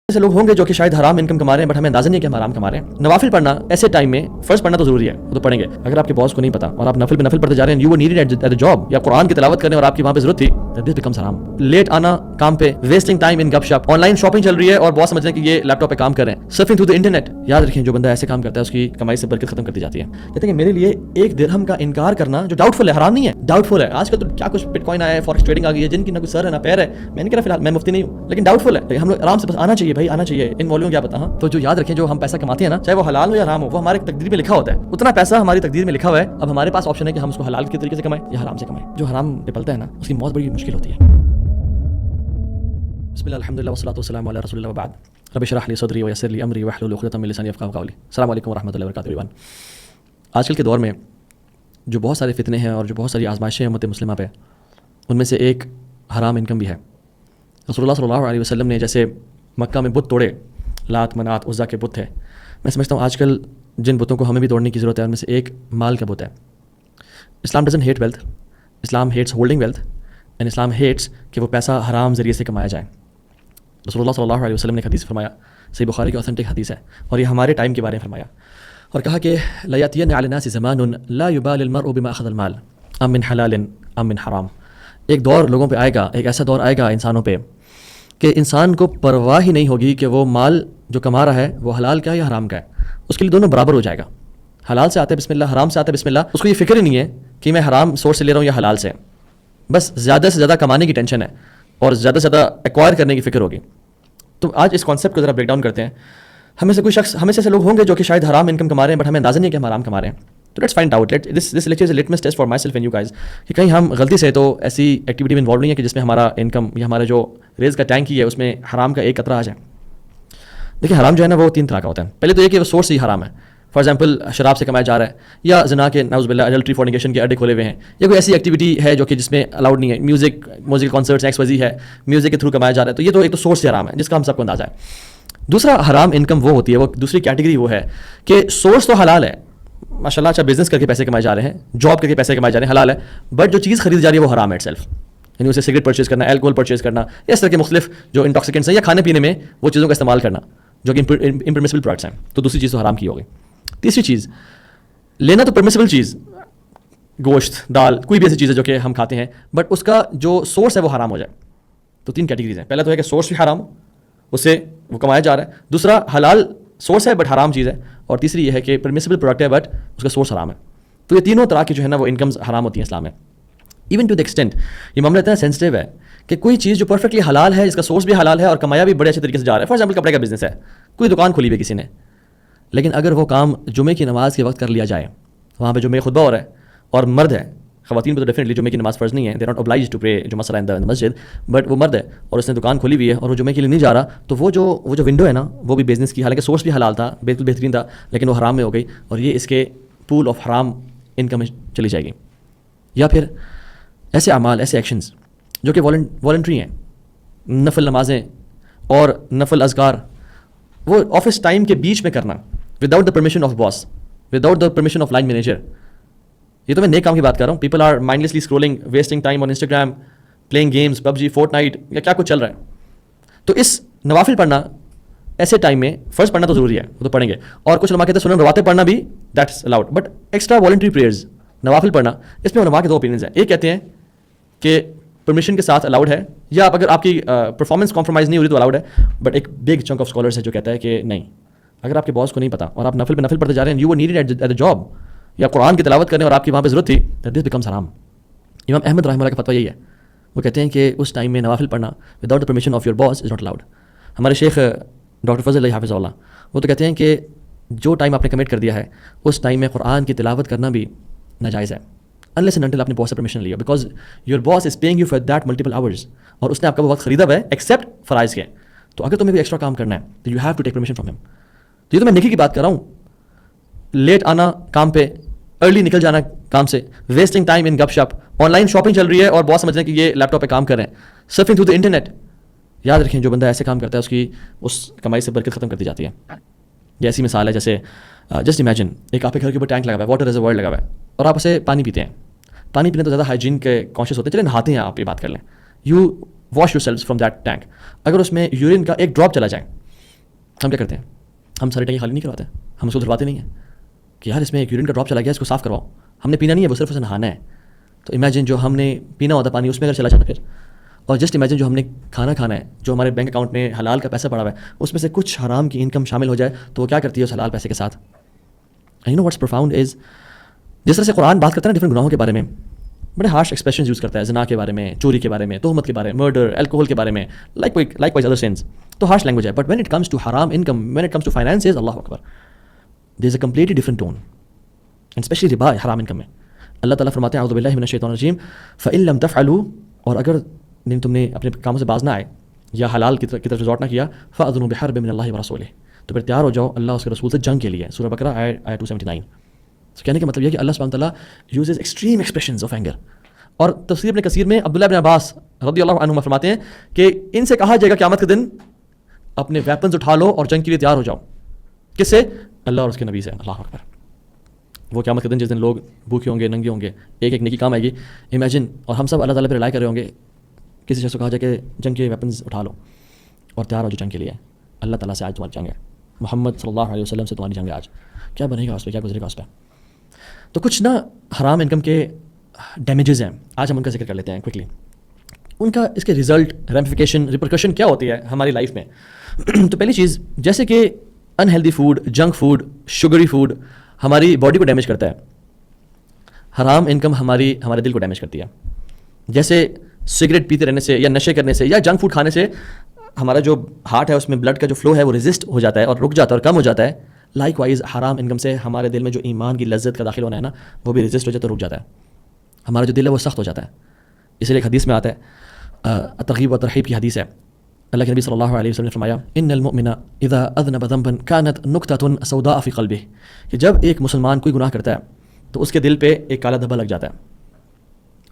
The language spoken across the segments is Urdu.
ایسے لوگ ہوں گے جو کہ شاید حرام انکم کما رہے ہیں بٹ ہمیں اندازہ نہیں ہے کہ ہم حرام کما رہے ہیں. نوافل پڑھنا ایسے ٹائم میں فرض پڑھنا تو ضروری ہے, وہ تو پڑھیں گے. اگر آپ کے باس کو نہیں پتا اور آپ نفل پہ نفل پڑھتے جا رہے ہیں, you were needed at the job, یا قرآن کی تلاوت کرنے اور آپ کی وہاں پہ ضرورت تھی, دس بیکمز حرام. لیٹ آنا کام پہ, ویسٹنگ ٹائم ان گپ شپ, آن لائن شاپنگ چل رہی ہے اور باس سمجھ رہے ہیں کہ یہ لیپ ٹاپ پہ کام کر رہے ہیں, سرفنگ تھرو دی انٹرنیٹ. یاد رکھیں جو بندہ ایسے کام کرتا ہے اس کی کمائی سے برکت ختم کر دی جاتی ہے. کہتے ہیں کہ میرے لیے ایک درہم کا انکار کرنا جو ڈاؤٹ فل ہے, حرام نہیں ہے, ڈاؤٹ فل ہے. آج کل تو کیا کچھ بٹ کوائن آیا ہے, فارکس ٹریڈنگ آ گئی ہے, جن کی نہ کوئی سر ہے نہ پیر ہے. میں نہیں کہہ رہا فی الحال میں مفتی نہیں ہوں, لیکن ڈاؤٹ فل ہے. ہم لوگ آرام سے بس آنا چاہیے بھائی, آنا چاہیے. ان مولویوں کیا پتا. ہاں تو جو یاد رکھیں جو ہم پیسہ کماتے ہیں نا, چاہے وہ حلال ہو یا حرام ہو, وہ ہمارے تقدیر میں لکھا ہوتا ہے. اتنا پیسہ ہماری تقدیر میں لکھا ہوا ہے. اب ہمارے پاس آپشن ہے کہ ہم اس کو حلال کے طریقے سے کمائیں یا حرام سے کمائیں. جو حرام پہ پلتا ہے نا اس کی موت بڑی مشکل ہوتی ہے. بسم اللہ الحمد للہ والصلاۃ والسلام علی رسول اللہ وبعد. رب اشرح لی صدری ویسر لی امری واحلل عقدۃ من لسانی یفقهوا قولی. السلام علیکم ورحمۃ اللہ وبرکاتہ ایوان. آج کل کے دور میں جو بہت سارے فتنے ہیں اور جو بہت ساری آزمائشیں ہیں امت مسلمہ پہ, ان میں سے ایک حرام انکم بھی ہے. رسول اللہ صلی اللہ علیہ وسلم نے جیسے مکہ میں بت توڑے, لات منات عزا کے بت تھے, میں سمجھتا ہوں آج کل جن بتوں کو ہمیں بھی توڑنے کی ضرورت ہے ان میں سے ایک مال کا بت ہے. Islam doesn't hate wealth, Islam hates holding wealth, and Islam hates کہ وہ پیسہ حرام ذریعے سے کمایا جائے. رسول اللہ صلی اللہ علیہ وسلم نے ایک حدیث فرمایا, صحیح بخاری کی اوتھینٹک حدیث ہے, اور یہ ہمارے ٹائم کے بارے میں فرمایا اور کہا کہ لَيَأْتِيَنَّ عَلَى النَّاسِ زَمَانٌ لَا يُبَالِ الْمَرْءُ بِمَا أَخَذَ الْمَالِ أَم مِّن حَلَالٍ أَم مِّن حَرَامٍ. ایک دور لوگوں پہ آئے گا, ایک ایسا دور آئے گا انسانوں پہ کہ انسان کو پرواہ ہی نہیں ہوگی کہ وہ مال جو کما رہا ہے وہ حلال کا ہے یا حرام کا ہے. اس کے لیے دونوں برابر ہو جائے گا. حلال سے آتا ہے بسم اللہ, حرام سے آتا ہے بسم اللہ. اس کو یہ فکر ہی نہیں ہے کہ میں حرام سورس سے لے رہا ہوں یا حلال سے, بس زیادہ سے زیادہ کمانے کی ٹینشن ہے اور زیادہ سے زیادہ ایکوائر کرنے کی فکر ہوگی. تو آج اس کانسیپٹ کو ذرا بریک ڈاؤن کرتے ہیں. ہمیں سے کوئی شخص, ہمیں سے ایسے لوگ ہوں گے جو کہ شاید حرام انکم کما رہے ہیں بٹ ہمیں اندازہ نہیں ہے کہ ہم حرام کما رہے ہیں. تو let's find out, this lecture is a litmus test for my self and you guys, کہ کہیں ہم غلطی سے تو ایسی ایکٹیویٹی میں انوالو نہیں ہے کہ جس میں ہمارا انکم یا ہمارا جو ریز کا ٹینک ہی ہے اس میں حرام کا ایک قطرہ آ جائے. دیکھیں حرام جو ہے نا وہ تین طرح کا ہوتا ہے. پہلے تو یہ کہ وہ سورس ہی حرام ہے. فار ایگزامپل شراب سے کمایا جا رہا ہے, یا زنا کے نعوذ باللہ ایڈلٹری فورنیکیشن کے اڈے کھولے ہوئے ہیں, یا کوئی ایسی ایکٹیویٹی ہے جو کہ جس میں الاؤڈ نہیں ہے. میوزک کانسرٹس ایکسپوزی ہے, میوزک کے تھرو کمایا جا رہا ہے, تو یہ تو ایک تو سورس سے حرام ہے جس کا ہم سب کو اندازہ ہے. دوسرا حرام انکم وہ ہوتی ہے, وہ دوسری کیٹیگری وہ ہے کہ سورس تو حلال ہے, ماشاء اللہ اچھا بزنس کر کے پیسے کمائے جا رہے ہیں, جاب کر کے پیسے کمائے جا رہے ہیں, حلال ہے, بٹ جو چیز خریدی جا رہی ہے وہ حرام ہے اٹ سیلف. یعنی اسے سگریٹ پرچیز کرنا, الکوہول پرچیز کرنا, یا اس طرح کے مختلف جو انٹاکسیکینٹس ہیں یا کھانے پینے میں وہ چیزوں کا استعمال کرنا جو کہ امپرمیسبل پروڈکٹس ہیں, تو دوسری چیز تو حرام کی ہوگی. تیسری چیز, لینا تو پرمیسبل چیز, گوشت دال کوئی بھی ایسی چیز ہے جو کہ ہم کھاتے ہیں, بٹ اس کا جو سورس ہے وہ حرام ہو جائے. تو تین کیٹیگریز ہیں. پہلا تو ہے کہ سورس بھی حرام ہو, اس سے وہ کمایا جا رہا ہے. دوسرا حلال سورس ہے بٹ حرام چیز ہے. اور تیسری یہ ہے کہ پرمیسبل پروڈکٹ ہے بٹ اس کا سورس حرام ہے. تو یہ تینوں طرح کی جو ہے نا وہ انکمز حرام ہوتی ہیں اسلام میں. ایون ٹو دی ایکسٹینٹ یہ معاملہ اتنا سینسٹیو ہے کہ کوئی چیز جو پرفیکٹلی حلال ہے, اس کا سورس بھی حلال ہے اور کمایا بھی بڑے اچھے طریقے سے جا رہا ہے. فار ایگزامپل کپڑے کا بزنس ہے, کوئی دکان کھولی ہوئی کسی نے, لیکن اگر وہ کام جمعے کی نماز کے وقت کر لیا جائے, وہاں پہ جمعے خطبہ ہو رہا ہے اور مرد ہے, خواتین پہ تو ڈیفینیٹلی جمعے کی نماز فرض نہیں ہے, they not obliged to pray جو مسئلہ ان مسجد, بٹ وہ مرد ہے اور اس نے دکان کھولی ہوئی ہے اور وہ جمعے کے لیے نہیں جا رہا, تو وہ جو ونڈو ہے نا وہ بھی بزنس کی, حالانکہ سورس بھی حلال تھا, بالکل بہترین تھا, لیکن وہ حرام میں ہو گئی اور یہ اس کے پول آف حرام انکم میں چلی جائے گی. یا پھر ایسے اعمال, ایسے ایکشنز جو کہ والنٹری ہیں, نفل نمازیں اور نفل اذکار, وہ آفس ٹائم کے بیچ میں کرنا without the permission of boss, without the permission of line manager. یہ تو میں نیک کام کی بات کر رہا ہوں. People are mindlessly scrolling, wasting time on Instagram, playing games, PUBG, Fortnite یا کیا کچھ چل رہا ہے. تو اس نوافل پڑھنا ایسے ٹائم میں فرض پڑھنا تو ضروری ہے, وہ تو پڑھیں گے. اور کچھ علماء کہتے ہیں سنن رواتب پڑھنا بھی that's allowed, but extra voluntary prayers نوافل پڑھنا, اس میں علماء کے دو اوپینینز ہیں. ایک کہتے ہیں کہ پرمیشن کے ساتھ الاؤڈ ہے, یا اگر آپ کی پرفارمنس کمپرومائز نہیں ہو رہی تو الاؤڈ ہے, بٹ ایک بگ چنک آف اسکالرز ہے جو کہتا ہے کہ نہیں, اگر آپ کے باس کو نہیں پتا اور آپ نفل پہ نفل پڑھتے جا رہے ہیں, you were needed at the job, یا قرآن کی تلاوت کرنے اور آپ کی وہاں پہ ضرورت تھی, دس بیکمز حرام. امام احمد رحمہ اللہ کا فتویٰ یہی ہے, وہ کہتے ہیں کہ اس ٹائم میں نوافل پڑھنا without the permission of your boss is not allowed. ہمارے شیخ ڈاکٹر فضل اللہ حافظ اللہ وہ تو کہتے ہیں کہ جو ٹائم آپ نے کمٹ کر دیا ہے اس ٹائم میں قرآن کی تلاوت کرنا بھی ناجائز ہے, unless and until آپ نے باس سے پرمیشن لیا, because your boss is paying you for that multiple hours, اور اس نے آپ کا وہ وقت خریدا ہوا ہے ایکسیپٹ فرائض کے. تو اگر تمہیں کوئی ایکسٹرا کام کرنا ہے تو you have to take permission from ہم. تو یہ تو میں نیکی کی بات کر رہا ہوں, لیٹ آنا کام پہ, ارلی نکل جانا کام سے, ویسٹنگ ٹائم ان گپ شپ, آن لائن شاپنگ چل رہی ہے اور باس سمجھ رہے ہیں کہ یہ لیپ ٹاپ پہ کام کر رہے ہیں, سرفنگ تھرو دی انٹرنیٹ. یاد رکھیں جو بندہ ایسے کام کرتا ہے اس کی اس کمائی سے برکت ختم کر دی جاتی ہے. یہ ایسی مثال ہے جیسے جسٹ امیجن ایک آپ کے گھر کے اوپر ٹینک لگا ہوا ہے, واٹر ریزروائر لگا ہوا ہے, اور آپ اسے پانی پیتے ہیں. پانی پینے تو زیادہ ہائیجین کے کانشیس ہوتے ہیں, چلے نہاتے ہیں, آپ یہ بات کر لیں, you wash your self from that tank. اگر اس میں یورین کا ایک ڈراپ چلا جائے ہم کیا کرتے ہیں؟ ہم ساری ٹینکی خالی نہیں کرواتے، ہم اس کو دھلواتے نہیں ہیں کہ یار اس میں ایک یورین کا ڈراپ چلا گیا، اس کو صاف کرواؤ. ہم نے پینا نہیں ہے، وہ صرف اسے نہانا ہے. تو امیجن جو ہم نے پینا ہوتا پانی اس میں اگر چلا جاتا پھر، اور جسٹ امیجن جو ہم نے کھانا ہے، جو ہمارے بینک اکاؤنٹ میں حلال کا پیسہ پڑا ہوا ہے، اس میں سے کچھ حرام کی انکم شامل ہو جائے تو وہ کیا کرتی ہے اس حلال پیسے کے ساتھ؟ یو نو واٹس پروفاؤنڈ از، جس طرح سے قرآن بات کرتا ہے نا ڈفرنٹ گناہوں کے بارے میں، بڑے ہارش ایکسپریشنز یوز کرتا ہے، زنا کے بارے میں، چوری کے بارے میں، تہمت کے بارے میں، مرڈر، الکوہول کے بارے میں، لائک وائز ادر سینس، تو ہارش لینگویج ہے. But when it comes to حرام income, when it comes to finances, اللہ اکبر، there is a completely different tone, and especially ربا حرام انکم میں. اللہ تعالیٰ فرماتے ہیں اعوذ باللہ من الشیطان الرجیم فإن لم تفعلوا، اور اگر تم نے اپنے کاموں سے باز نہ آئے یا حلال کی طرف ریزورٹ نہ کیا، فأذنوا بحرب من اللہ ورسولہ، تو پھر تیار ہو جاؤ اللہ اس کے رسول سے جنگ کے لیے. سورہ بقرہ آیت 279. تو کہنے کا مطلب یہ ہے کہ اللہ سبحانہ تعالیٰ uses extreme expressions of anger. اور تفسیر ابن کثیر میں عبداللہ بن عباس رضی اللہ عنہما فرماتے ہیں کہ ان سے کہا جائے گا قیامت کے دن اپنے ویپنز اٹھا لو اور جنگ کے لیے تیار ہو جاؤ. کس سے؟ اللہ اور اس کے نبی سے. اللہ اکبر. وہ قیامت کے دن جس دن لوگ بھوکے ہوں گے، ننگے ہوں گے، ایک ایک نیکی کام آئے گی. امیجن، اور ہم سب اللہ تعالیٰ پہ رلائی کر رہے ہوں گے. کسی شخص کو کہا جائے کہ جنگ کے ویپنز اٹھا لو اور تیار ہو جو جنگ کے لیے. اللہ تعالیٰ سے آج تمہاری جنگ ہے، محمد صلی اللہ علیہ وسلم سے تمہاری جنگ ہے. آج کیا بنے گا اس پہ، کیا گزرے گا اس پہ؟ تو کچھ نا حرام انکم کے ڈیمیجز ہیں، آج ہم ان کا ذکر کر لیتے ہیں کوئکلی. ان کا اس کے رزلٹ، ریمیفیکیشن، ریپرکشن کیا ہوتی ہے ہماری لائف میں. تو پہلی چیز، جیسے کہ unhealthy food, junk food, sugary food ہماری باڈی کو ڈیمیج کرتا ہے، حرام انکم ہمارے دل کو ڈیمیج کرتی ہے. جیسے سگریٹ پیتے رہنے سے یا نشے کرنے سے یا جنک فوڈ کھانے سے ہمارا جو ہارٹ ہے اس میں بلڈ کا جو فلو ہے وہ ریزسٹ ہو جاتا ہے اور رک جاتا ہے اور کم ہو جاتا ہے. لائک وائز حرام انکم سے ہمارے دل میں جو ایمان کی لذت کا داخل ہونا ہے نا، وہ بھی ریزسٹ ہو جاتا ہے، رک جاتا ہے. ہمارا جو دل ہے وہ سخت ہو جاتا ہے. اس لیے ایک حدیث میں آتا ہے، ترغیب و ترہیب کی حدیث ہے، اللہ کے نبی صلی اللہ علیہ وسلم نے فرمایا ان المؤمن اذا اذنب ذنبا كانت نكتة سوداء في قلبه، کہ جب ایک مسلمان کوئی گناہ کرتا ہے تو اس کے دل پہ ایک کالا دھبا لگ جاتا ہے.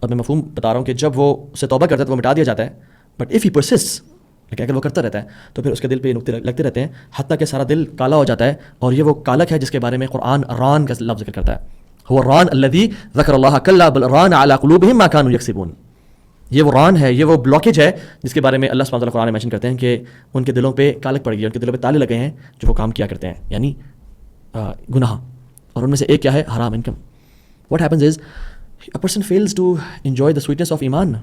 اور میں مفہوم بتا رہا ہوں کہ جب وہ اسے توبہ کرتا ہے تو وہ مٹا دیا جاتا ہے، بٹ اف ہی پرسسٹ، لیکن اگر وہ کرتا رہتا ہے تو پھر اس کے دل پہ یہ نقطے لگتے رہتے ہیں حتیٰ کہ سارا دل کالا ہو جاتا ہے. اور یہ وہ کالک ہے جس کے بارے میں قرآن ران کا لفظ ذکر کرتا ہے، هو الران الذي ذكر الله كلا بل ران على قلوبهم ما كانوا يكسبون. یہ وہ ران ہے، یہ وہ بلاکیج ہے جس کے بارے میں اللہ سبحانہ وتعالیٰ قرآن میں مینشن کرتے ہیں کہ ان کے دلوں پہ کالک پڑ گئی ہے، ان کے دلوں پہ تالے لگے ہیں جو وہ کام کیا کرتے ہیں، یعنی گناہ. اور ان میں سے ایک کیا ہے؟ حرام income. What happens as a person fails to enjoy the sweetness of ایمان.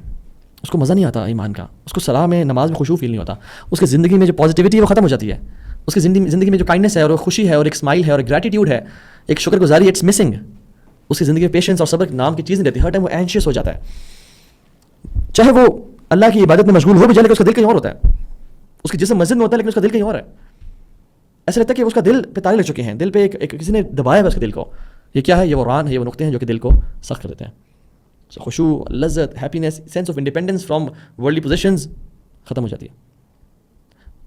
اس کو مزہ نہیں آتا ایمان کا، اس کو صلاح میں، نماز میں خشوع فیل نہیں ہوتا، اس کی زندگی میں جو پازیٹیوٹی ہے وہ ختم ہو جاتی ہے، اس کی زندگی میں جو کائنڈنس ہے اور خوشی ہے اور ایک اسمائل ہے اور ایک گریٹیٹیوڈ ہے، ایک شکر گزاری، اٹس مسنگ. اس کی زندگی میں پیشنس اور صبر نام کی چیز نہیں رہتی، ہر ٹائم وہ اینشیس ہو جاتا ہے. چاہے وہ اللہ کی عبادت میں مشغول ہو بھی جائے لیکن اس کا دل کہیں اور ہوتا ہے. اس کی جسم مسجد میں ہوتا ہے لیکن اس کا دل کہیں اور ہے. ایسا لگتا ہے کہ اس کا دل پہ تالے لگ چکے ہیں، دل پہ ایک کسی نے دبایا ہے اس کے دل کو. یہ کیا ہے؟ یہ وہ ران ہے، یہ وہ نقطے ہیں جو کہ دل کو سخت کر دیتے ہیں. خوشو، لذت، happiness, sense of independence from worldly positions ختم ہو جاتی ہے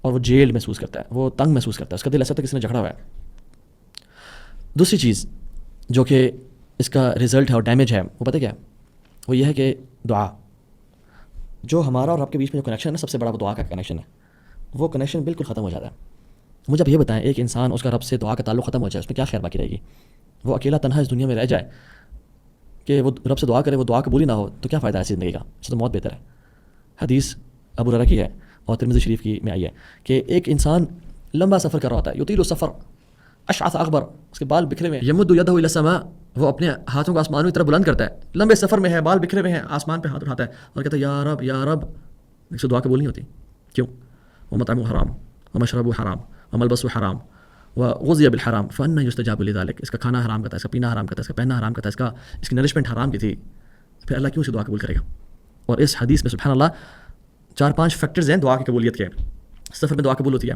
اور وہ جیل محسوس کرتا ہے، وہ تنگ محسوس کرتا ہے، اس کا دل ایسا تھا کسی نے جھگڑا ہوا ہے. دوسری چیز جو کہ اس کا رزلٹ ہے اور ڈیمیج ہے وہ پتہ کیا ہے؟ وہ یہ ہے کہ دعا. جو ہمارا اور رب کے بیچ میں جو کنیکشن ہے سب سے بڑا وہ دعا کا کنیکشن ہے. وہ کنیکشن بالکل ختم ہو جاتا ہے. مجھے اب یہ بتائیں، ایک انسان اس کا رب سے دعا کا تعلق ختم ہو جائے، اس میں کیا خیر باقی رہے گی؟ وہ اکیلا تنہا اس دنیا میں رہ جائے کہ وہ رب سے دعا کرے، وہ دعا قبول ہی نہ ہو، تو کیا فائدہ ہے ایسی زندگی کا؟ اس سے تو موت بہتر ہے. حدیث ابو ہریرہ کی ہے اور ترمذی شریف کی میں آئی ہے کہ ایک انسان لمبا سفر کر رہا ہوتا ہے، یطیل السفر اشعث اغبر، اس کے بال بکھرے ہوئے ہیں، یمد یدہ الی السماء، وہ اپنے ہاتھوں کو آسمانوں کی طرف بلند کرتا ہے، لمبے سفر میں ہے، بال بکھرے ہوئے ہیں، آسمان پہ ہاتھ اٹھاتا ہے اور کہتا ہے یا رب یا رب. اس سے دعا قبول نہیں ہوتی. کیوں؟ ومطعمہ حرام ومشربہ حرام وملبسہ حرام وغذی بالحرام فأنى يستجاب لذلك. اس کا کھانا حرام کا تھا، اس کا پینا حرام کا تھا، اس کا پہننا حرام کا تھا، اس کی نرشمنٹ حرام کی تھی، پھر اللہ کیوں اسے دعا قبول کرے گا؟ اور اس حدیث میں سبحان اللہ 4-5 فیکٹرز ہیں دعا کی قبولیت کے. سفر میں دعا قبول ہوتی ہے،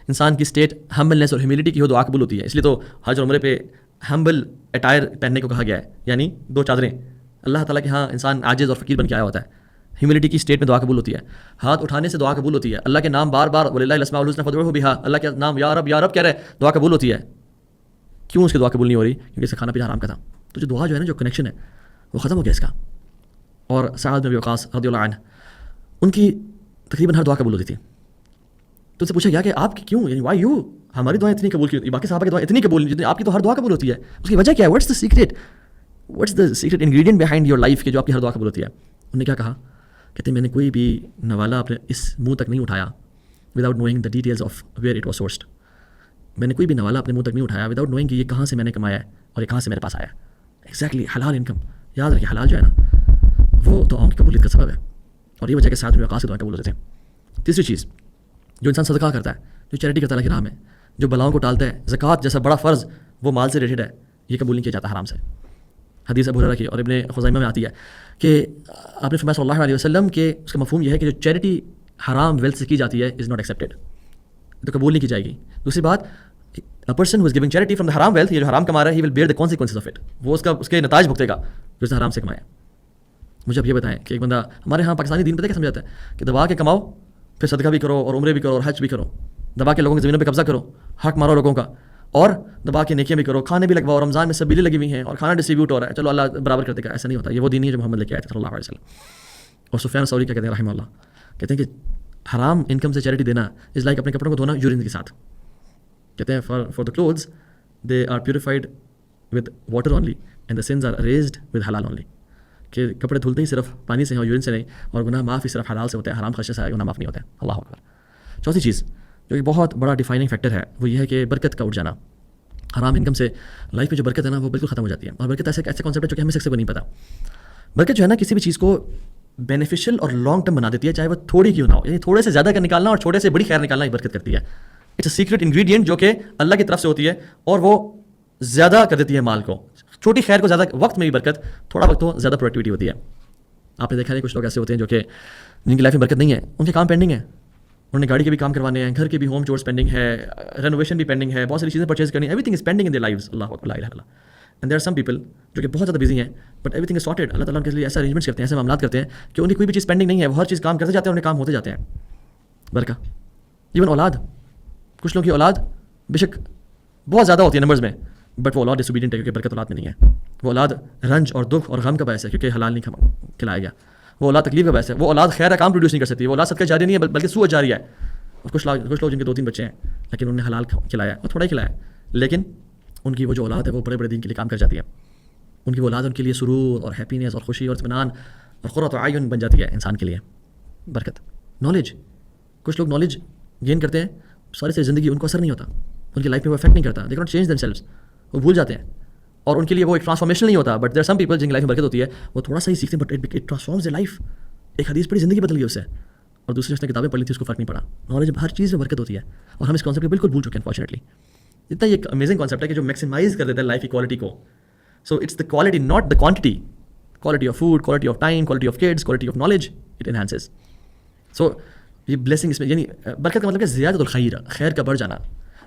انسان کی اسٹیٹ ہمبلنس اور ہیوملٹی کی ہو دعا قبول ہوتی ہے. اس لیے تو حج اور عمرے پہ ہمبل اٹائر پہننے کو کہا گیا ہے، یعنی 2 چادریں. اللہ تعالیٰ کے ہاں انسان عاجز اور فقیر بن کے آیا ہوتا ہے. ہیوملٹی کی اسٹیٹ میں دعا قبول ہوتی ہے. ہاتھ اٹھانے سے دعا قبول ہوتی ہے. اللہ کے نام بار بار وللہ الاسماء الحسنی فادعوہ بہا، اللہ کے نام یا رب یا رب کہہ رہے دعا قبول ہوتی ہے. کیوں اس کی دعا قبول نہیں ہو رہی؟ کیونکہ اس کا کھانا پینا حرام کا تھا. تو جو دعا جو ہے نا، جو کنیکشن ہے وہ ختم ہو گیا اس کا. اور سعد بن ابی وقاص رضی اللہ عنہ، ان کی تقریباً ہر دعا قبول ہوتی تھی. تو ان سے پوچھا گیا کہ آپ کی کیوں، یعنی وائی یو، ہماری دعائیں اتنی قبول کی، باقی صحابہ کی دعائیں اتنی قبول نہیں، آپ کی تو ہر دعا قبول ہوتی ہے. اس کی وجہ کیا ہے؟ What's the secret ingredient behind your life کہ جو آپ کی ہر دعا قبول ہوتی ہے؟ انہوں نے کیا کہا؟ کہتے ہیں میں نے کوئی بھی نوالا اپنے اس منہ تک نہیں اٹھایا without knowing the details of where it was sourced. میں نے کوئی بھی نوالا اپنے منہ تک نہیں اٹھایا وداؤٹ نوئنگ کہ یہ کہاں سے میں نے کمایا ہے اور یہ کہاں سے میرے پاس آیا ہے. ایگزیکٹلی حلال انکم. یاد رکھیے حلال جو ہے نا وہ دعاؤں کی قبولیت کا سبب ہے, اور یہ وجہ کے ساتھ میں مقاصد دعائیں قبول ہوتے ہیں. تیسری چیز, جو انسان صدقہ کرتا ہے, جو چیریٹی کرتا ہے اللہ کی راہ میں, جو بلاؤں کو ٹالتا ہے, زکوٰۃ جیسا بڑا فرض وہ مال سے ریلیٹڈ ہے, یہ قبول نہیں کیا جاتا حرام سے. حدیث ابو ہریرہ کی اور ابن خزیمہ میں آتی ہے کہ آپ نے فرمایا صلی اللہ علیہ وسلم کہ اس کا مفہوم یہ ہے کہ جو چیریٹی حرام ویلتھ سے کی جاتی ہے از ناٹ ایکسیپٹیڈ, تو قبول نہیں کی جائے گی. دوسری بات, a person who is giving charity from the haram wealth, یہ جو حرام کما رہا ہے, he will bear the consequences of it, وہ اس کے نتائج بھگتے گا جو اس نے حرام سے کمایا. مجھے اب یہ بتائیں کہ ایک بندہ ہمارے ہاں پاکستانی دین پتہ کیا سمجھاتا ہے کہ دبا کے کماؤ, پھر صدقہ بھی کرو اور عمرے بھی کرو اور حج بھی کرو, دبا کے لوگوں کی زمینوں پہ قبضہ کرو, حق مارو لوگوں کا, اور دبا کے نیکیاں بھی کرو, کھانے بھی لگواؤ, رمضان میں سبیلیں لگی ہوئی ہیں اور کھانا ڈسٹریبیوٹ ہو رہا ہے, چلو اللہ برابر کر دے گا. ایسا نہیں ہوتا, یہ وہ دین ہے جو محمد لے کے آئے تھے صلی اللہ علیہ وسلم. اور سفیان ثوری کیا کہتے ہیں رحمہ اللہ, کہتے ہیں کہ حرام انکم سے چیریٹی دینا از لائک اپنے کپڑوں کو دھونا یورین کے ساتھ. کہتے ہیں for the clothes they are purified with water only and the sons are raised with halal only, کہ کپڑے دھلتے ہی صرف پانی سے ہیں اور یورین سے نہیں, اور گناہ معاف ہی صرف حلال سے ہوتے ہیں, حرام خرچے سے گناہ معاف نہیں ہوتے ہیں. اللہ اکبر. چوتھی چیز جو کہ بہت بڑا ڈیفائننگ فیکٹر ہے وہ یہ ہے کہ برکت کا اٹھ جانا. حرام انکم سے لائف میں جو برکت ہے نا وہ بالکل ختم ہو جاتی ہے. اور برکت ایسے کانسیپٹ ہے جو کہ ہمیں سب کو نہیں پتا. برکت جو ہے نا کسی بھی چیز کو بینیفیشل اور لانگ ٹرم بنا دیتی ہے, چاہے وہ تھوڑی کیوں نہ ہو. یعنی تھوڑے سے زیادہ کا نکالنا اور چھوٹے سے بڑی خیر نکالنا ہی برکت کرتی ہے. اٹس اے سیکرٹ انگریڈینٹ جو کہ اللہ کی طرف سے ہوتی ہے, اور وہ زیادہ کر دیتی ہے مال کو. چھوٹی خیر کو زیادہ وقت میں بھی برکت, تھوڑا وقت ہو زیادہ پروڈکٹیوٹی ہوتی ہے. آپ نے دیکھا ہے کچھ لوگ ایسے ہوتے ہیں جو کہ جن کی لائف میں برکت نہیں ہے, ان کے کام پینڈنگ ہے, انہوں نے گاڑی کے بھی کام کروانے ہیں, گھر کے بھی ہوم چورس پینڈنگ ہے, رینوویشن بھی پینڈنگ ہے, بہت ساری چیزیں پرچیز کرنی ہے. Everything is pending in their lives. اللہ اکبر, لا الہ الا اللہ. And there are some people جو کہ بہت زیادہ بزی ہیں but everything is sorted. اللہ تعالیٰ ان کے لیے ایسا ارینجمنٹس کرتے ہیں, ایسے معاملات کرتے ہیں کہ ان کی کوئی بھی چیز پینڈنگ نہیں ہے, وہ ہر چیز کام کرتے جاتے ہیں, انہیں کام ہوتے جاتے ہیں. برکہ. ایون اولاد, کچھ لوگوں کی اولاد بے شک بہت زیادہ ہوتی ہے نمبرز میں, بٹ وہ اولاد ڈسوبیڈینٹ ہے کیونکہ برکت اولاد میں نہیں ہے. وہ اولاد رنج اور دکھ اور غم کا باعث ہے کیونکہ حلال نہیں کھلایا گیا. وہ اولاد تکلیف کا باعث ہے. وہ اولاد خیر کام پروڈیوس نہیں کر سکتی. وہ اولاد صدقہ جاری نہیں ہے بلکہ سوء جاری ہے. اور کچھ لوگ جن کے 2-3 بچے ہیں لیکن انہوں نے حلال کھلایا, اور تھوڑا ہی کھلایا, لیکن ان کی وہ جو اولاد ہے وہ بڑے بڑے دین کے لیے کام کر جاتی ہے. ان کی وہ اولاد ان کے لیے سرور اور ہیپینس اور خوشی اور اطمینان اور قرۃ اعین بن جاتی ہے انسان کے لیے. برکت. نالج, کچھ لوگ نالج گین کرتے ہیں, ساری سے زندگی ان کو اثر نہیں ہوتا, ان کی لائف میں وہ افیکٹ نہیں کرتا. They can't change them selves, وہ بھول جاتے ہیں, اور ان کے لیے وہ ایک ٹرانسفارمیشن نہیں ہوتا. But there are some people جن کی لائف میں برکت ہوتی ہے, وہ تھوڑا سا ہی سیکھتے ہیں but it transforms the life. ایک حدیث پڑھی زندگی بدل گئی اس سے, اور دوسری اس نے کتابیں پڑھی تھی اس کو فرق نہیں پڑا. نالج ہر چیز میں برکت ہوتی ہے, اور ہم اس کانسیپٹ کو بالکل بھول چکے ہیں انفارچونیٹلی. اتنا یہ ایک امیزنگ کانسیپٹ ہے کہ جو میکسیمائز کر دیتا ہے لائف کی کوالٹی کو. So it's the quality not the quantity. Quality of food, quality of time, quality of kids, quality of knowledge, it enhances. So یہ بلیسنگ اس میں, یعنی برکت کا مطلب ہے زیادہ الخیر, خیر کا بڑھ جانا.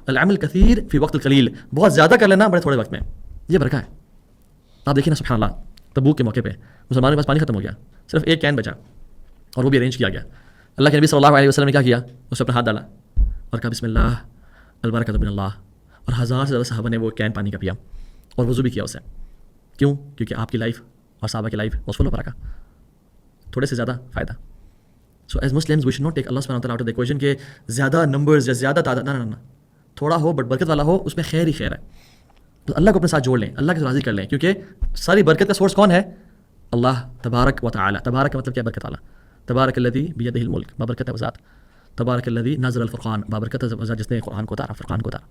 العمل کثیر فی وقت القلیل, بہت زیادہ کر لینا بڑے تھوڑے وقت میں, یہ برکہ ہے. آپ دیکھیں نا سبحان اللہ, تبوک کے موقع پہ مسلمانوں کے پاس پانی ختم ہو گیا, صرف ایک کین بچا, اور وہ بھی ارینج کیا گیا. اللہ کے نبی صلی اللہ علیہ وسلم نے کیا کیا, اس پہ اپنا ہاتھ ڈالا اور کہا بسم اللہ البرکۃ من اللہ, اور 1000 سے زیادہ صحابہ نے وہ کین پانی کا پیا اور وضو بھی کیا اسے. کیوں؟ کیونکہ آپ کی لائف اور صحابہ کی لائف واز فل آف برکہ, تھوڑے سے زیادہ فائدہ. So as Muslims we should not take اللہ سبحانہ وتعالیٰ آؤٹ آف دی ایکویشن کہ زیادہ نمبرز یا زیادہ تعداد, نہ, تھوڑا ہو بٹ برکت والا ہو, اس میں خیر ہی خیر ہے. تو اللہ کو اپنے ساتھ جوڑ لیں, اللہ کے راضی کر لیں, کیونکہ ساری برکت کا سورس کون ہے؟ اللہ تبارک و تعالی. تبارک کا مطلب کیا؟ برکت والا. تبارک الذی بیدہ الملک, بابرکت ہے وذات. تبارک الذی نزل الفرقان, بابرکت ہے وذات جس نے قرآن کو اتارا, فرقان کو اتارا.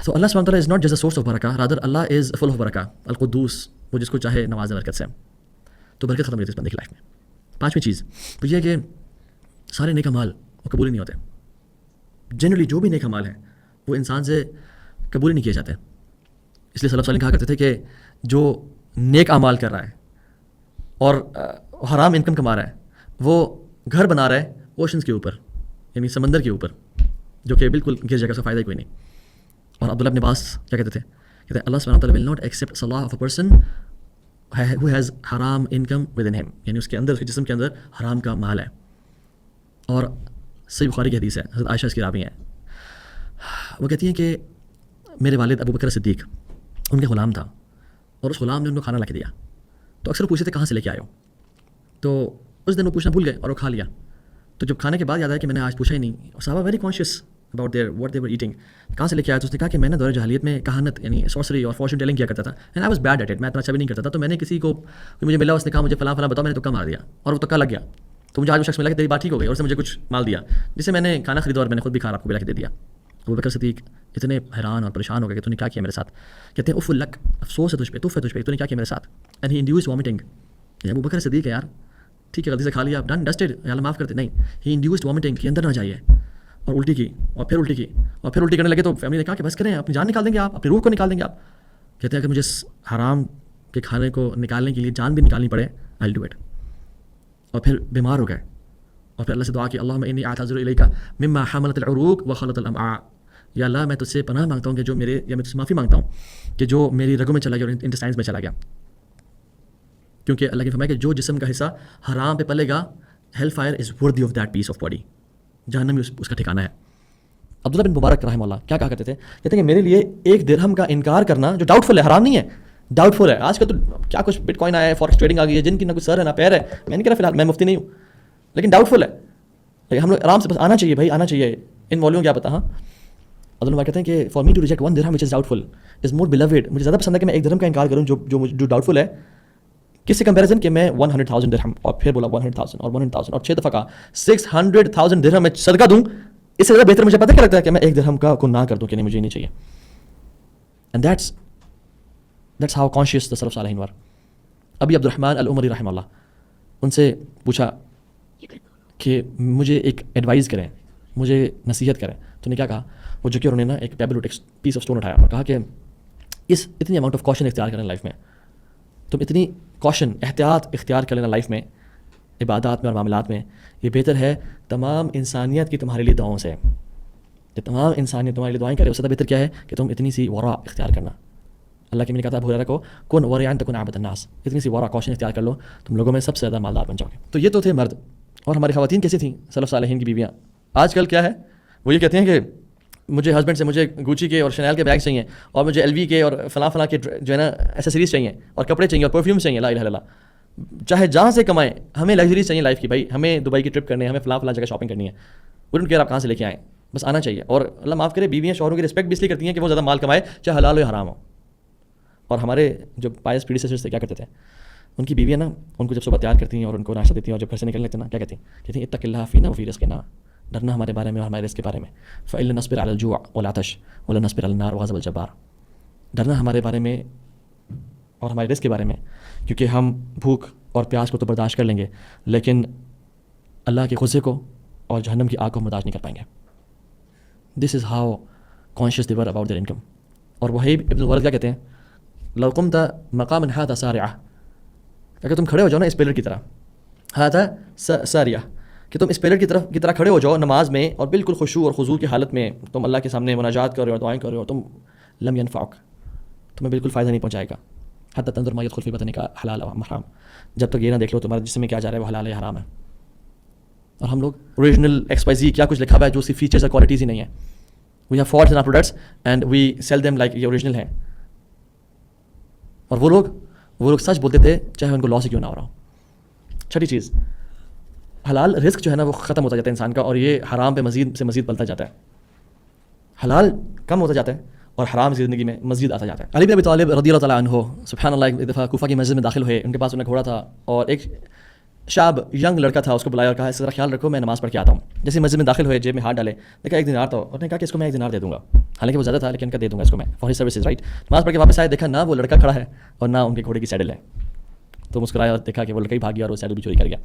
تو اللہ سبحانہ تعالیٰ is not just a source of برکہ, رادر اللہ از فل آف برکہ. القدوس, وہ جس کو چاہے نواز برکت سے. تو برکت ختم ہوتی ہے اس بندے کی لائف میں. 5ویں چیز تو یہ ہے کہ سارے نیک اعمال وہ قبول ہی نہیں ہوتے. جنرلی جو بھی نیک اعمال ہیں وہ انسان سے قبول ہی نہیں کیے جاتے. اس لیے سلف صالحین کہا کرتے تھے کہ جو نیک اعمال کر رہا ہے اور حرام انکم کما رہا ہے, وہ گھر بنا رہا ہے اوشنس کے اوپر, یعنی سمندر کے اوپر, جو کہ بالکل گر جائے گا, اس کا فائدہ ہی کوئی نہیں. اور عبداللہ ابن عباس کیا کہتے تھے, کہتے ہیں اللہ سبحانہ وتعالیٰ will not accept صلاح of a person who has حرام income within him, یعنی اس کے اندر, اس کے جسم کے اندر حرام کا مال ہے. اور صحیح بخاری کی حدیث ہے, حضرت عائشہ اس کی راوی ہیں, وہ کہتی ہیں کہ میرے والد ابو بکر صدیق ان کے غلام تھا, اور اس غلام نے ان کو کھانا لا کے دیا. تو اکثر وہ پوچھتے تھے کہاں سے لے کے آئے ہو, تو اس دن وہ پوچھنا بھول گئے اور وہ کھا لیا. تو جب کھانے کے بعد یاد آیا کہ میں نے آج پوچھا ہی نہیں, اور صحابہ very conscious about their what they were eating, کہاں سے لے کے آیا. تو اس نے کہا کہ میں نے دور جاہلیت میں کہانت یعنی سورسری اور فارچون ٹیلنگ کیا کرتا تھا, and I was bad at it, میں اتنا اچھا بھی نہیں کرتا تھا. تو میں نے کسی کو مجھے ملا, اس نے کہا مجھے فلاں فلاں بتاؤ, میں نے تکا مار دیا اور وہ تکا لگ گیا. تو مجھے آج وہ شخص ملا کہ تیری بات ٹھیک ہو گئی, اور اس نے مجھے کچھ مال دیا جسے میں نے کھانا خریدا اور میں نے خود بھی کھا آپ کو ملا کے دے دیا. ابوبکر صدیق اتنے حیران اور پریشان ہو گئے کہ تو نے کیا کیا میرے ساتھ. کہتے ہیں اف لک، افسوس ہے تجھ پہ، تف ہے تجھ پہ، تو نے کیا کیا میرے ساتھ. And he induced vomiting. یہ ابوبکر صدیق ہے یار، ٹھیک ہے غلطی سے کھا لیا، ڈن ڈسٹڈ، یا اللہ معاف کرتے. نہیں، ہی انڈیوسڈ وامٹنگ کہ اندر نہ جائیے، اور الٹی کی، اور پھر الٹی کی، اور پھر الٹی کرنے لگے. تو فیملی نے کہا کہ بس کریں، اپنی جان نکال دیں گے آپ، اپنی روح کو نکال دیں گے آپ. کہتے ہیں اگر مجھے اس حرام کے کھانے کو نکالنے کے لیے جان بھی نکالنی پڑے آئی ول ڈو اٹ. اور پھر بیمار ہو گئے، اور پھر اللہ سے دعا کی اللہم انی اعتذر الیک مما حملت العروق وخلط الامعاء. یا اللہ میں تجھ سے پناہ مانگتا ہوں کہ جو میرے، یا میں تجھ سے معافی مانگتا ہوں کہ جو میری رگوں میں چلا گیا اور انٹسٹائنز میں چلا گیا. کیونکہ اللہ کی فرمایا کہ جو جسم کا حصہ حرام پہ پلے گا، hell fire is worthy of that piece of body, جہنم میں اس کا ٹھکانہ ہے. عبداللہ بن مبارک رحمہ اللہ کیا کہا کرتے تھے؟ کہتے ہیں کہ میرے لیے 1 درہم کا انکار کرنا جو ڈاؤٹ فل ہے، حرام نہیں ہے، ڈاؤٹ فل ہے. آج کل تو کیا کچھ بٹ کوائن آیا ہے، فورکس ٹریڈنگ آ گئی ہے، جن کی نہ کچھ سر ہے نہ پیر ہے. میں نہیں کہہ رہا فی الحال، میں مفتی نہیں ہوں، لیکن ڈاؤٹ فل ہے. لیکن ہم لوگ آرام سے بس آنا چاہیے بھائی، آنا چاہیے. ان والوں کیا پتا. ہاں عبداللہ کہتے ہیں کہ فار می ٹو ریجیکٹ 1 درہم وچ از ڈاؤٹ فل از مور بلوڈ. مجھے زیادہ پسند ہے کہ میں 1 درہم کا انکار کروں جو ڈاؤٹ فل ہے، کس سے کمپیریزن کہ میں 100,000 درہم، اور پھر بولا 100,000 اور 100,000 اور 6 دفعہ کہا 600,000 درہم میں صدقہ دوں. اس سے زیادہ بہتر مجھے پتہ کیا لگتا ہے کہ میں 1 درہم کا کو نہ کر دوں کہ نہیں مجھے نہیں چاہیے. اینڈ دیٹس ہاؤ کانشیس دا سلف صالحین ور. ابی عبد الرحمن العمری رحمہ اللہ، ان سے پوچھا کہ مجھے ایک ایڈوائز کریں، مجھے نصیحت کریں. تو نے کیا کہا؟ وہ جو کہ انہوں نے نا ایک پیبل ایک پیس آف اسٹون اٹھایا اور کہا کہ اتنی اماؤنٹ آف کوشن اختیار کریں لائف میں، تم اتنی کوشن احتیاط اختیار کر لینا لائف میں، عبادات میں اور معاملات میں. یہ بہتر ہے تمام انسانیت کی تمہارے لیے دعاؤں سے، کہ تمام انسانیت تمہارے لیے دعائیں کرے. اس سے بہتر کیا ہے کہ تم اتنی سی ورا اختیار کرنا. اللہ کی میں نے کہا تھا ابو ہریرہ کو کن ورعا تکن عبد الناس، اتنی سی ورا کوشن اختیار کر لو، تم لوگوں میں سب سے زیادہ مالدار بن جاؤ گے. تو یہ تو تھے مرد. اور ہماری خواتین کیسی تھیں سلف صالحین کی بیویاں؟ آج کل کیا ہے، وہ یہ کہتے ہیں کہ مجھے ہسبینڈ سے مجھے گوچی کے اور شنیل کے بیگ چاہیے، اور مجھے ایل وی کے اور فلاں فلاں کے جو ہے نا ایسیسریز چاہیے، اور کپڑے چاہیے، اور پرفیوم چاہیے. لا الہ الا اللہ. چاہے جہاں سے کمائیں، ہمیں لگژریز چاہیے لائف کی. بھائی ہمیں دبئی کی ٹرپ کرنی ہے، ہمیں فلاں فلاں جگہ شاپنگ کرنی ہے. وہ ڈونٹ کیئر آپ کہاں سے لے کے آئیں، بس آنا چاہیے. اور اللہ معاف کرے، بیویاں شوہروں کی رسپیکٹ بھی اس لیے کرتی ہیں کہ وہ زیادہ مال کمائے، چاہے حلال ہو یا حرام ہو. اور ہمارے جو پائس پریڈیسیسرز تھے کیا کرتے تھے، ان کی بیویاں نا ان کو جب صبح تیار کرتی ہیں اور ان کو ناشتہ دیتی ہیں، اور جب گھر سے نکلنے لگتے ہیں نا کیا کہتی ہیں اتق اللہ فینا وفی رزقنا، ڈرنا ہمارے بارے میں اور ہمارے رزق کے بارے میں. فإن نصبر على الجوع والعطش ولا نصبر على النار وغضب الجبار. ڈرنا ہمارے بارے میں اور ہمارے رزق کے بارے میں، کیونکہ ہم بھوک اور پیاس کو تو برداشت کر لیں گے، لیکن اللہ کے غصے کو اور جہنم کی آگ کو برداشت نہیں کر پائیں گے. This is how conscious they were about their income. اور وہی ابن الورد کیا کہتے ہیں، لو قمت مقاما هذا سارعہ، اگر تم کھڑے ہو جاؤ نا اس پیلر کی طرح، هذا ساریہ، کہ تم اس پیلر کی طرح کھڑے ہو جاؤ نماز میں، اور بالکل خشوع اور خضوع کی حالت میں تم اللہ کے سامنے مناجات کر رہے ہو، دعائیں کر رہے ہو، تم لم ينفعک، تمہیں بالکل فائدہ نہیں پہنچائے گا. حتی تنظر ما يدخل في بطنك حلال و حرام، جب تک یہ نہ دیکھ لو تمہارے جسم میں کیا جا رہا ہے وہ حلال ہے حرام ہے. اور ہم لوگ اوریجنل XYZ کیا کچھ لکھا ہوا ہے جو اس کی فیچرز اور کوالٹیز ہی نہیں ہیں. We have faults in our products and we sell them like یہ اوریجنل ہیں. اور وہ لوگ سچ بولتے تھے چاہے ان کو لاس ہی کیوں نہ ہو رہا ہو. چھٹی چیز، حلال رزق جو ہے نا وہ ختم ہوتا جاتا ہے انسان کا، اور یہ حرام پہ مزید سے مزید پلتا جاتا ہے. حلال کم ہوتا جاتا ہے اور حرام زندگی میں مزید آتا جاتا ہے. علی بن ابی طالب رضی اللہ تعالیٰ عنہ سبحان اللہ ایک دفعہ کوفہ کی مسجد میں داخل ہوئے. ان کے پاس انہیں گھوڑا تھا اور ایک شاب ینگ لڑکا تھا، اس کو بلایا اور کہا اس کا خیال رکھو میں نماز پڑھ کے آتا ہوں. جیسے مسجد میں داخل ہوئے جیب میں ہاتھ ڈالے، دیکھا 1 دینار تو، اور نے کہا کہ اس کو میں 1 دینار دے دوں گا. حالانکہ وہ زیادہ تھا لیکن ان کا دے دوں گا اس کو میں فار ہز سروسز رائٹ. نماز پڑھ کے واپس آئے، دیکھا نہ وہ لڑکا کھڑا ہے اور نہ ان کے گھوڑے کی سیڈل ہے. تو مسکرایا اور دیکھا کہ وہ لڑکا ہی بھاگ گیا اور وہ سیڈل بھی چوری کر گیا.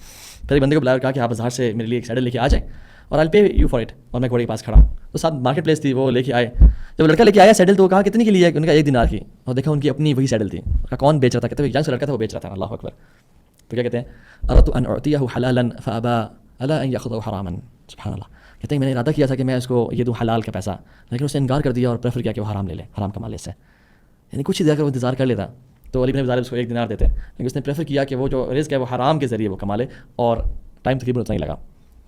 پھر بندے کو بلایا اور کہا کہ آپ بازار سے میرے لیے ایک سیڈل لے کے آ جائیں اور آئی پے یو فار اٹ، اور میں گھوڑے کے پاس کھڑا ہوں. تو ساتھ مارکیٹ پلیس تھی، وہ لے کے آئے. جب لڑکا لے کے آیا سیڈل تو کہا کتنی کی لی ہے؟ ان کا 1 دینار کی. اور دیکھا ان کی اپنی وہی سیڈل تھی. کہا کون بیچ رہا تھا؟ کہتے ہیں یگ سے لڑکا تھا وہ بیچ رہا تھا. اللہ اکبر. تو کیا کہتے ہیں اردت ان اعطیہ حلالا فابى الا ان یاخذه حراما. سبحان اللہ. کہتے ہیں میں نے ارادہ کیا تھا کہ میں اس کو یہ دوں حلال کا پیسہ، لیکن اس نے انکار کر دیا اور پریفر کیا کہ وہ حرام لے لے، حرام کما لے اس سے. یعنی کچھ ہی دیر کر وہ انتظار کر لیتا تو علی بن ابی طالب اس کو 1 دینار دیتے، لیکن اس نے پریفر کیا کہ وہ جو رزق ہے وہ حرام کے ذریعے وہ کما لے، اور ٹائم تقریباً اتنا ہی لگا.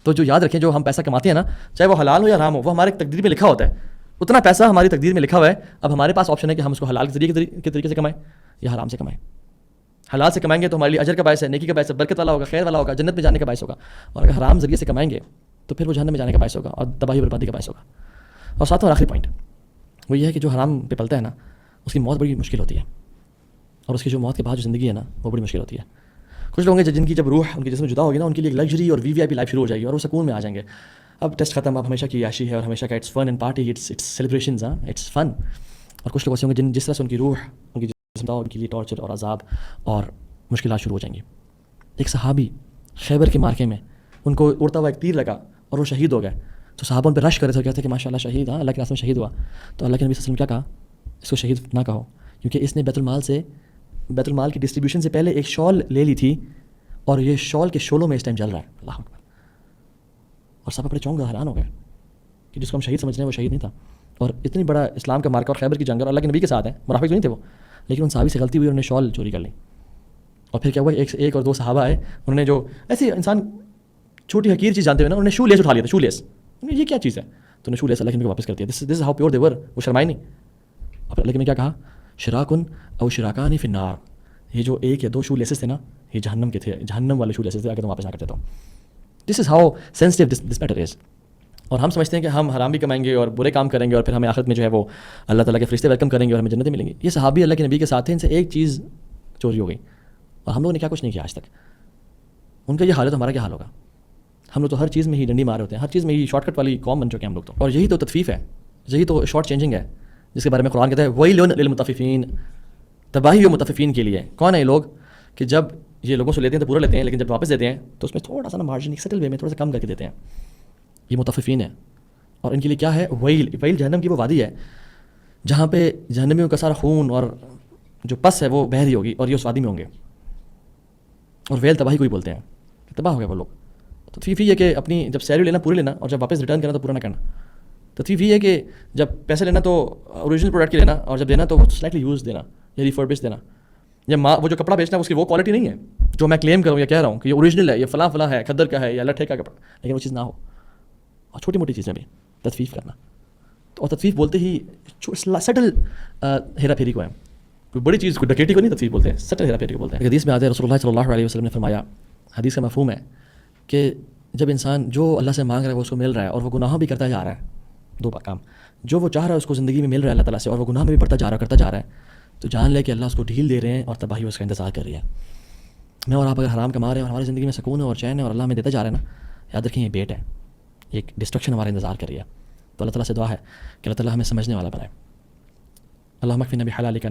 تو جو یاد رکھیں جو ہم پیسہ کماتے ہیں نا، چاہے وہ حلال ہو یا حرام ہو، وہ ہمارے تقدیر میں لکھا ہوتا ہے. اتنا پیسہ ہماری تقدیر میں لکھا ہوا ہے. اب ہمارے پاس آپشن ہے کہ ہم اس کو حلال کے طریقے سے کمائیں یا حرام سے کمائیں. حلال سے کمائیں گے تو ہمارے لیے اجر کا باعث ہے، نیکی کا باعث ہے، برکت والا ہوگا، خیر والا ہوگا، جنت میں جانے کا باعث ہوگا. اور اگر حرام ذریعے سے کمائیں گے تو پھر وہ جہنم میں جانے کا باعث ہوگا اور تباہی بربادی کا باعث ہوگا. اور ساتواں آخری پوائنٹ وہ یہ ہے کہ جو حرام پہ پلتا ہے نا اس کی موت بڑی مشکل ہوتی ہے، اور اس کی جو موت کے بعد جو زندگی ہے نا وہ بڑی مشکل ہوتی ہے. کچھ لوگ ہیں جن کی جب روح ان کے جسم میں جدا ہوگی نا، ان کے لیے ایک لگژری اور وی آئی پی لائف شروع ہو جائے گی اور وہ سکون میں آ جائیں گے. اب ٹیسٹ ختم، اب ہمیشہ کی عیاشی ہے اور ہمیشہ کا it's fun and party, it's celebrations, ہاں اٹس فن. اور کچھ لوگ ایسے ہوں گے جس طرح سے ان کی روح، ان کی جسم ان کے لیے ٹارچر اور عذاب اور مشکلات شروع ہو جائیں گی. ایک صحابی خیبر کے مارکے میں ان کو اڑتا ہوا ایک تیر لگا اور وہ شہید ہو گئے. تو صحابہ ان پہ رش کر رہے تھے، کہتے ہیں کہ ماشاء اللہ شہید، ہاں اللہ کے راستے میں شہید ہوا. تو اللہ کے نبی صلی اللہ علیہ وسلم کیا کہا؟ اس کو شہید نہ کہو، کیونکہ اس نے بیت المال کی ڈسٹریبیوشن سے پہلے ایک شال لے لی تھی اور یہ شال کے شولوں میں اس ٹائم جل رہا ہے. اللہ اکبر. اور سب اپنے چونک حیران ہو گئے کہ جس کو ہم شہید سمجھ رہے ہیں وہ شہید نہیں تھا. اور اتنی بڑا اسلام کا مارکا اور خیبر کی جنگ، اور اللہ کے نبی کے ساتھ ہیں، منافق تو نہیں تھے وہ، لیکن ان صحابی سے غلطی ہوئی اور انہوں نے شال چوری کر لی. اور پھر کیا ہوا، ایک اور دو صحابہ آئے، انہوں نے جو ایسے انسان چھوٹی حقیر چیز جانتے ہوئے نا، انہوں نے شو لیس اٹھا لیا تھا. شو لیس، یہ کیا چیز ہے؟ تو انہوں نے شو لیس اللہ کے نبی کو واپس کر دیا. دس از ہاؤ پیور دے ور. وہ شرمائے نہیں. اور پھر اللہ کے نبی کیا کہا؟ شراکن او شراکان فی النار. یہ جو ایک یا دو شو لیسز تھے نا، یہ جہنم کے تھے، جہنم والے شو لیسز تھے، اگر تم واپس نہ کرتے تو. This is how sensitive this matter is. اور ہم سمجھتے ہیں کہ ہم حرام بھی کمائیں گے اور برے کام کریں گے اور پھر ہمیں آخرت میں جو ہے وہ اللہ تعالیٰ کے فرشتے ویلکم کریں گے اور ہمیں جنتیں ملیں گی. یہ صحابی اللہ کے نبی کے ساتھ تھے، ان سے ایک چیز چوری ہو گئی اور ہم لوگوں نے کیا کچھ نہیں کیا آج تک. ان کا یہ حال ہے تو ہمارا کیا حال ہوگا؟ ہم لوگ تو ہر چیز میں ہی ڈنڈی مارے ہوتے ہیں، ہر چیز میں ہی شارٹ کٹ والی قوم بن چکے ہیں ہم لوگ تو. اور یہی تو تطفیف ہے، یہی تو شارٹ چینجنگ ہے، جس کے بارے میں قرآن کہتا ہے ویل للمطففین، تباہی ہو مطففین کے لیے. کون ہے یہ لوگ کہ جب یہ لوگوں سے لیتے ہیں تو پورا لیتے ہیں، لیکن جب واپس دیتے ہیں تو اس میں تھوڑا سا نا مارجن سیٹل وے میں تھوڑا سا کم کر کے دیتے ہیں. یہ مطففین ہے. اور ان کے لیے کیا ہے؟ ویل جہنم کی وہ وادی ہے جہاں پہ جہنمیوں کا سارا خون اور جو پس ہے وہ بہہ رہی ہوگی اور یہ اس وادی میں ہوں گے. اور ویل تباہی کو ہی بولتے ہیں، تباہ ہو گئے وہ لوگ. تطفیف یہ ہے کہ اپنی جب سیلری لینا پوری لینا اور جب واپس ریٹرن کرنا تو پورا نہ کرنا. تطفیف یہ ہے کہ جب پیسے لینا تو اوریجنل پروڈکٹ کی لینا اور جب دینا تو سلائٹلی یوز دینا یا ریفربش دینا. یا وہ جو کپڑا بیچنا ہے اس کی وہ کوالٹی نہیں ہے جو میں کلیم کروں یا کہہ رہا ہوں کہ یہ اوریجنل ہے، یہ فلاں فلاں ہے، کھدر کا ہے یا لٹھے کا کپڑا، لیکن وہ چیز نہ ہو. اور چھوٹی موٹی چیزیں بھی تطفیف کرنا. اور تطفیف بولتے ہی سٹل ہیرا پھیری کو ہے، کوئی بڑی چیز کو ڈکیٹی کو نہیں تطفیف بولتے ہیں، سٹل ہیرا پھیری کو بولتے ہیں. حدیث میں آتے ہیں رسول اللہ صلی اللہ علیہ وسلم نے فرمایا، حدیث کا مفہوم ہے کہ جب انسان جو اللہ سے مانگ رہا ہے وہ اس کو مل رہا ہے اور وہ گناہ بھی کرتا جا رہا ہے، دو کام، جو وہ چاہ رہا ہے اس کو زندگی میں مل رہا ہے اللہ تعالیٰ سے اور وہ گناہ میں بھی بڑھتا جا رہا ہے، تو جان لے کہ اللہ اس کو ڈھیل دے رہے ہیں اور تباہی اس کا انتظار کر رہی ہے. میں اور آپ اگر حرام کما رہے ہیں اور ہماری زندگی میں سکون ہے اور چین ہے اور اللہ میں دیتا جا رہے ہیں نا، یاد رکھیں یہ بیٹ ہے، ایک ڈسٹرکشن ہمارا انتظار کر رہی ہے. تو اللہ تعالیٰ سے دعا ہے کہ اللہ تعالیٰ ہمیں سمجھنے والا بنائے. اللہم اکفنا بحلالک